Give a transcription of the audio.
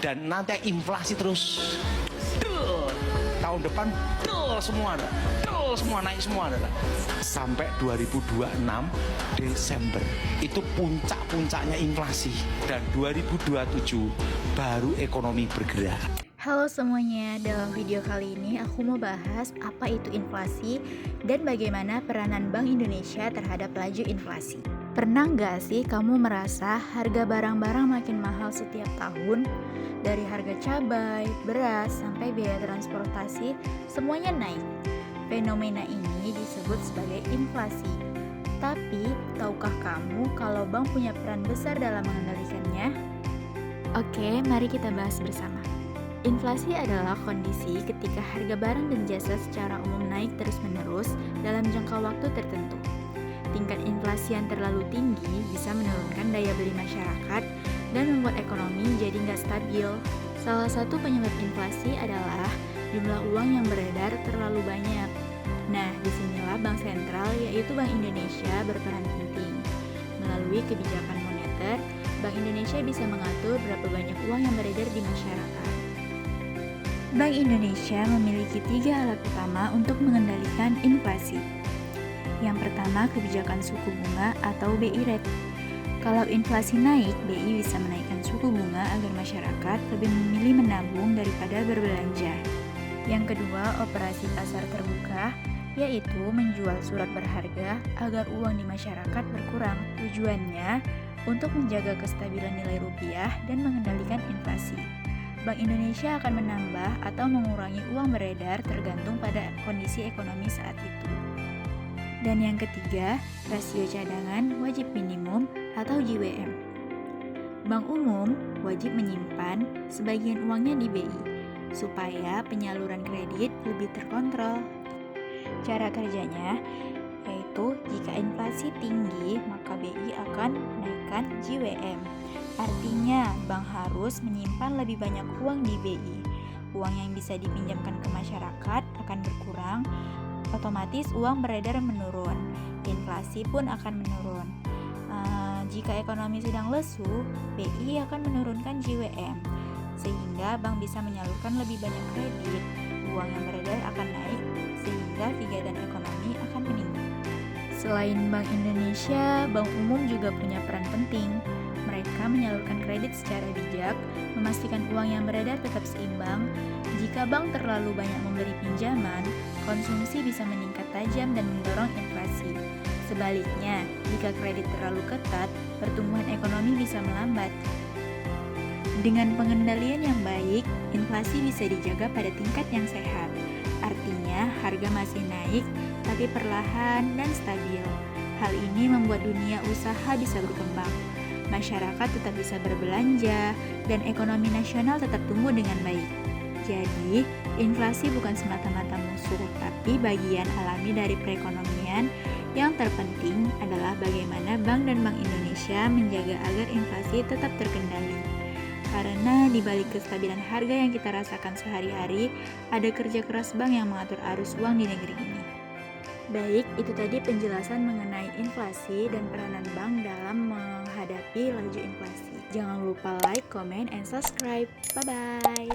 dan nanti inflasi terus tahun depan semua naik semua sampai 2026 Desember itu puncaknya inflasi, dan 2027 baru ekonomi bergerak. Halo semuanya, dalam video kali ini aku mau bahas apa itu inflasi dan bagaimana peranan Bank Indonesia terhadap laju inflasi. Pernah nggak sih kamu merasa harga barang-barang makin mahal setiap tahun? Dari harga cabai, beras, sampai biaya transportasi, semuanya naik. Fenomena ini disebut sebagai inflasi. Tapi, tahukah kamu kalau bank punya peran besar dalam mengendalikannya? Oke, mari kita bahas bersama. Inflasi adalah kondisi ketika harga barang dan jasa secara umum naik terus-menerus dalam jangka waktu tertentu. Tingkat inflasi yang terlalu tinggi bisa menurunkan daya beli masyarakat dan membuat ekonomi jadi nggak stabil. Salah satu penyebab inflasi adalah jumlah uang yang beredar terlalu banyak. Nah, disinilah Bank Sentral, yaitu Bank Indonesia, berperan penting. Melalui kebijakan moneter, Bank Indonesia bisa mengatur berapa banyak uang yang beredar di masyarakat. Bank Indonesia memiliki 3 alat utama untuk mengendalikan inflasi. Yang pertama, kebijakan suku bunga atau BI rate. Kalau inflasi naik, BI bisa menaikkan suku bunga agar masyarakat lebih memilih menabung daripada berbelanja. Yang kedua, operasi pasar terbuka, yaitu menjual surat berharga agar uang di masyarakat berkurang. Tujuannya untuk menjaga kestabilan nilai rupiah dan mengendalikan inflasi. Bank Indonesia akan menambah atau mengurangi uang beredar tergantung pada kondisi ekonomi saat itu. Dan yang ketiga, rasio cadangan wajib minimum atau JWM. Bank umum wajib menyimpan sebagian uangnya di BI supaya penyaluran kredit lebih terkontrol. Cara kerjanya yaitu jika inflasi tinggi maka BI akan menaikkan JWM. Artinya, bank harus menyimpan lebih banyak uang di BI. Uang yang bisa dipinjamkan ke masyarakat akan berkurang, otomatis uang beredar menurun. Inflasi pun akan menurun. Jika ekonomi sedang lesu, BI akan menurunkan JWM, sehingga bank bisa menyalurkan lebih banyak kredit. Uang yang beredar akan naik, sehingga kegiatan ekonomi akan meningkat. Selain Bank Indonesia, Bank Umum juga punya peran penting. Mereka menyalurkan kredit secara bijak, memastikan uang yang beredar tetap seimbang. Jika bank terlalu banyak memberi pinjaman, konsumsi bisa meningkat tajam dan mendorong inflasi. Sebaliknya, jika kredit terlalu ketat, pertumbuhan ekonomi bisa melambat. Dengan pengendalian yang baik, inflasi bisa dijaga pada tingkat yang sehat. Artinya, harga masih naik, tapi perlahan dan stabil. Hal ini membuat dunia usaha bisa berkembang. Masyarakat tetap bisa berbelanja, dan ekonomi nasional tetap tumbuh dengan baik. Jadi, inflasi bukan semata-mata musuh, tapi bagian alami dari perekonomian. Yang terpenting adalah bagaimana Bank dan Bank Indonesia menjaga agar inflasi tetap terkendali. Karena di balik kestabilan harga yang kita rasakan sehari-hari, ada kerja keras bank yang mengatur arus uang di negeri ini. Baik, itu tadi penjelasan mengenai inflasi dan peranan bank dalam menghadapi laju inflasi. Jangan lupa like, comment, and subscribe. Bye-bye!